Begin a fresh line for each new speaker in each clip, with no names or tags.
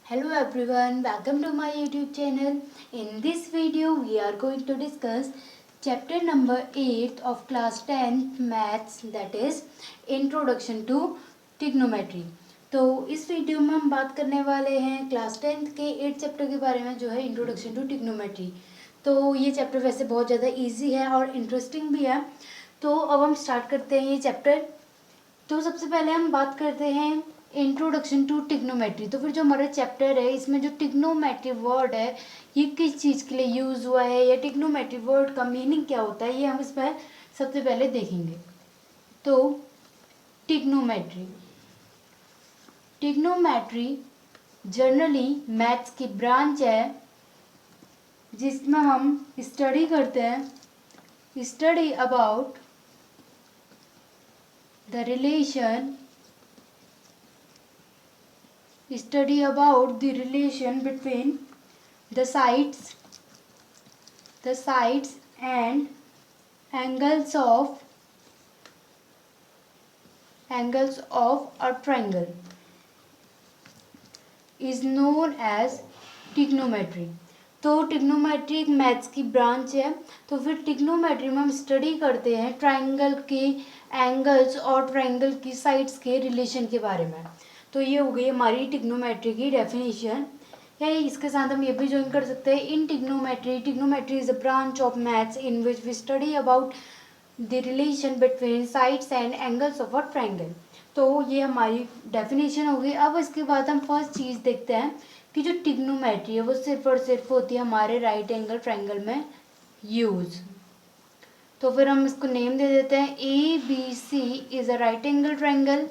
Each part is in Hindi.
Hello everyone, welcome to my YouTube channel. In this video, we are going to discuss chapter number 8 of class 10th maths, that is Introduction to Trigonometry. तो इस वीडियो में हम बात करने वाले हैं क्लास 10th के 8 चैप्टर के बारे में, जो है इंट्रोडक्शन टू ट्रिग्नोमेट्री। तो ये चैप्टर वैसे बहुत ज़्यादा इजी है और इंटरेस्टिंग भी है। तो अब हम स्टार्ट करते हैं ये चैप्टर। तो सबसे पहले हम बात करते हैं इंट्रोडक्शन टू टिग्नोमेट्री। तो फिर जो हमारा चैप्टर है, इसमें जो टिग्नोमेट्री वर्ड है ये किस चीज़ के लिए यूज़ हुआ है, या टिग्नोमेट्री वर्ड का मीनिंग क्या होता है, ये हम इसमें सबसे पहले देखेंगे। तो टिग्नोमेट्री टिग्नोमेट्री जनरली मैथ्स की ब्रांच है जिसमें हम स्टडी करते हैं, study about the relation between the sides and angles of a triangle is known as trigonometry। तो ट्रिग्नोमेट्री एक मैथ्स की ब्रांच है। तो फिर ट्रिग्नोमेट्री में हम स्टडी करते हैं ट्राइंगल के एंगल्स और ट्राइंगल की साइड्स के रिलेशन के बारे में। तो ये हो गई हमारी ट्रिग्नोमेट्री की डेफिनेशन। या इसके साथ हम ये भी ज्वाइन कर सकते हैं, in trigonometry is a branch of maths in which we study about the relation between sides and angles of a triangle. तो ये हमारी डेफिनेशन हो गई। अब इसके बाद हम फर्स्ट चीज़ देखते हैं कि जो ट्रिग्नोमेट्री है वो सिर्फ और सिर्फ होती है हमारे राइट एंगल ट्राइंगल में यूज। तो फिर हम इसको नेम दे देते हैं, A B C is a right angle triangle.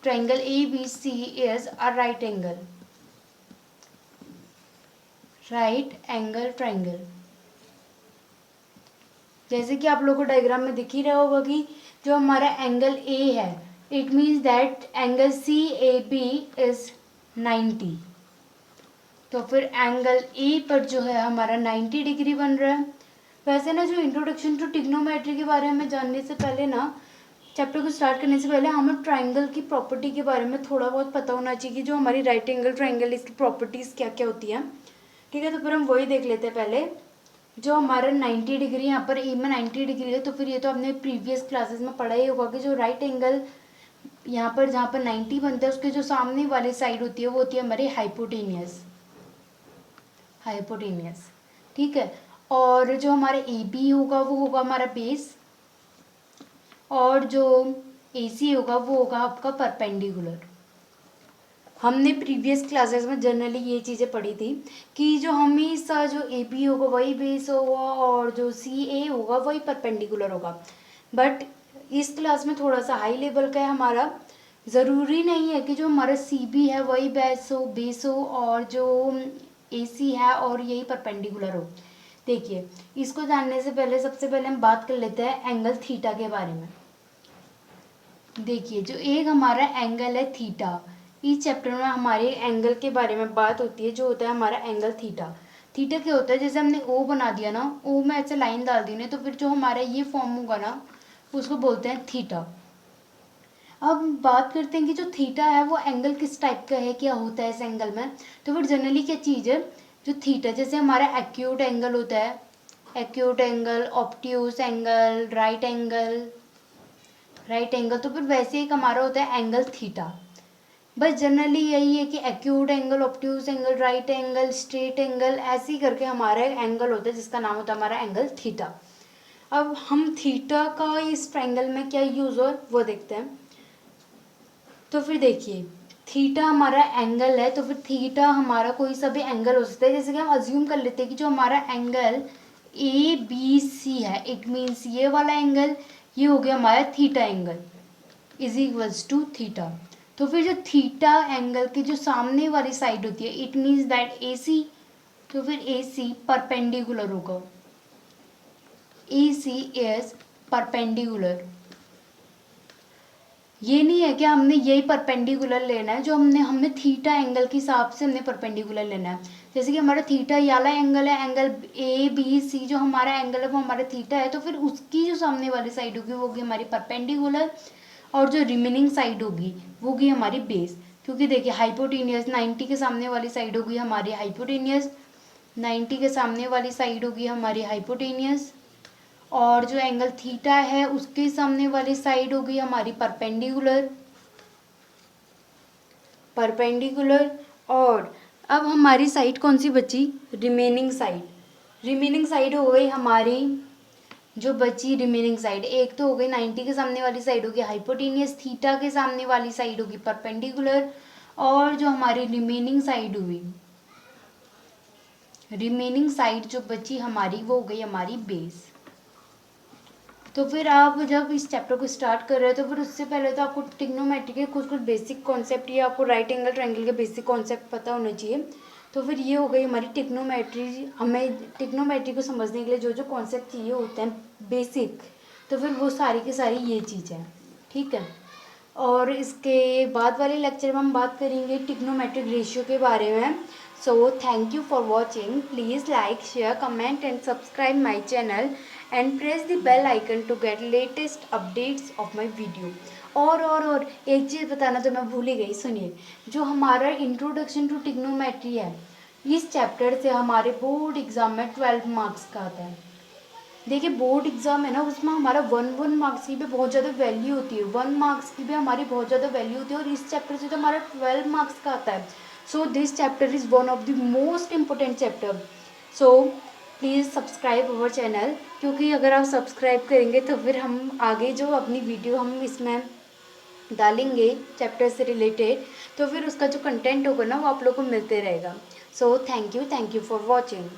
Triangle A B C is a right angle triangle. जैसे कि आप लोगों को डायग्राम में दिख ही रहा होगा कि जो हमारा एंगल ए है, it means that angle C A B is 90। तो फिर एंगल ए पर जो है हमारा 90 डिग्री बन रहा है। वैसे ना, जो इंट्रोडक्शन टू ट्रिग्नोमेट्री के बारे में जानने से पहले ना, चैप्टर को स्टार्ट करने से पहले हमें ट्राइंगल की प्रॉपर्टी के बारे में थोड़ा बहुत पता होना चाहिए कि जो हमारी राइट एंगल ट्राइंगल इसकी प्रॉपर्टीज़ क्या क्या होती हैं। ठीक है, तो फिर हम वही देख लेते हैं पहले। जो हमारा 90 डिग्री, यहाँ पर ए में 90 डिग्री है, तो फिर ये तो आपने प्रीवियस क्लासेस में पढ़ा ही होगा कि जो राइट एंगल यहाँ पर जहाँ पर 90 बनता है, उसके जो सामने वाली साइड होती है वो होती है हमारी हाइपोटेनियस। ठीक है, और जो हमारा ए बी होगा वो होगा हमारा बेस, और जो ए सी होगा वो होगा आपका परपेंडिकुलर। हमने प्रीवियस क्लासेस में जनरली ये चीज़ें पढ़ी थी कि जो हमेशा जो ए बी होगा वही बेस होगा और जो सी ए होगा वही परपेंडिकुलर होगा। बट इस क्लास में थोड़ा सा हाई लेवल का है हमारा। ज़रूरी नहीं है कि जो हमारा सी बी है वही बेस हो और जो ए सी है और यही परपेंडिकुलर हो। देखिए, इसको जानने से पहले सबसे पहले हम बात कर लेते हैं एंगल थीटा के बारे में। देखिए, जो एक हमारा एंगल है थीटा, इस चैप्टर में हमारे एंगल के बारे में बात होती है, जो होता है हमारा एंगल थीटा। थीटा क्या होता है, जैसे हमने ओ बना दिया ना, ओ में ऐसे लाइन डाल दी ना, तो फिर जो हमारा ये फॉर्म होगा ना उसको बोलते हैं थीटा। अब बात करते हैं कि जो थीटा है वो एंगल किस टाइप का है, क्या होता है इस एंगल में। तो फिर जनरली क्या चीज़ है, जो थीटा, जैसे हमारा एक्यूट एंगल होता है, acute angle, obtuse angle, right angle, तो फिर वैसे एक हमारा होता है एंगल थीटा। बस जनरली यही है कि acute angle, obtuse angle, right angle, straight angle, ऐसे ही करके हमारा एक एंगल होता है जिसका नाम होता है हमारा एंगल थीटा। अब हम थीटा का इस ट्रायंगल में क्या यूज़ हो वो देखते हैं। तो फिर देखिए, थीटा हमारा एंगल है, तो फिर थीटा हमारा कोई सा भी एंगल हो सकता है। जैसे कि हम अज्यूम कर लेते हैं कि जो हमारा एंगल ए बी सी है, इट मीन्स ये वाला एंगल, ये हो गया हमारा theta angle is equals to theta. तो फिर जो थीटा एंगल की जो सामने वाली साइड होती है, इट मीन्स दैट ए सी, तो फिर ए सी परपेंडिकुलर होगा, ए सी इज परपेंडिकुलर। ये नहीं है कि हमने यही परपेंडिकुलर लेना है, जो हमने थीटा एंगल के हिसाब से हमने परपेंडिकुलर लेना है। जैसे कि हमारा थीटा ये वाला एंगल है, एंगल ए बी सी, जो हमारा एंगल है वो हमारा थीटा है, तो फिर उसकी जो सामने वाली साइड होगी वो होगी हमारी परपेंडिकुलर, और जो रिमेनिंग साइड होगी वो होगी हमारी बेस। क्योंकि देखिए हाइपोटेनियस 90 के सामने वाली साइड होगी हमारी हाइपोटेनियस, 90 के सामने वाली साइड होगी हमारी हाइपोटेनियस, और जो एंगल थीटा है उसके सामने वाली साइड होगी हमारी परपेंडिकुलर, परपेंडिकुलर। और अब हमारी साइड कौन सी बची, रिमेनिंग साइड, रिमेनिंग साइड हो गई हमारी जो बची रिमेनिंग साइड, एक तो हो गई 90 के सामने वाली साइड होगी हाइपोटेनियस, थीटा के सामने वाली साइड होगी परपेंडिकुलर, और जो हमारी रिमेनिंग साइड हुई, रिमेनिंग साइड जो बची हमारी वो हो गई हमारी बेस। तो फिर आप जब इस चैप्टर को स्टार्ट कर रहे हो तो फिर उससे पहले तो आपको ट्रिग्नोमेट्री के कुछ कुछ बेसिक कॉन्सेप्ट या आपको राइट एंगल ट्रायंगल के बेसिक कॉन्सेप्ट पता होना चाहिए। तो फिर ये हो गई हमारी ट्रिग्नोमेट्री। हमें ट्रिग्नोमेट्री को समझने के लिए जो जो कॉन्सेप्ट चाहिए होते हैं बेसिक, तो फिर वो सारी की सारी ये चीज़ है, ठीक है। और इसके बाद वाले लेक्चर में हम बात करेंगे ट्रिग्नोमेट्रिक रेशियो के बारे में। So thank you for watching, please like share comment and subscribe my channel and press the bell icon to get latest updates of my video. और एक चीज़ बताना तो मैं भूल ही गई, सुनिए, जो हमारा इंट्रोडक्शन टू ट्रिग्नोमेट्री है इस चैप्टर से हमारे बोर्ड एग्जाम में 12 मार्क्स का आता है। देखिए बोर्ड एग्जाम है ना, उसमें हमारा 1 मार्क्स की भी बहुत ज़्यादा वैल्यू होती है, 1 मार्क्स की भी हमारी बहुत ज़्यादा वैल्यू होती है, और इस चैप्टर से तो हमारा 12 मार्क्स का आता है। So this chapter is one of the most important chapter. So please subscribe our channel, क्योंकि अगर आप सब्सक्राइब करेंगे तो फिर हम आगे जो अपनी वीडियो हम इसमें डालेंगे चैप्टर से रिलेटेड, तो फिर उसका जो कंटेंट होगा ना वो आप लोग को मिलते रहेगा। सो थैंक यू फॉर वॉचिंग।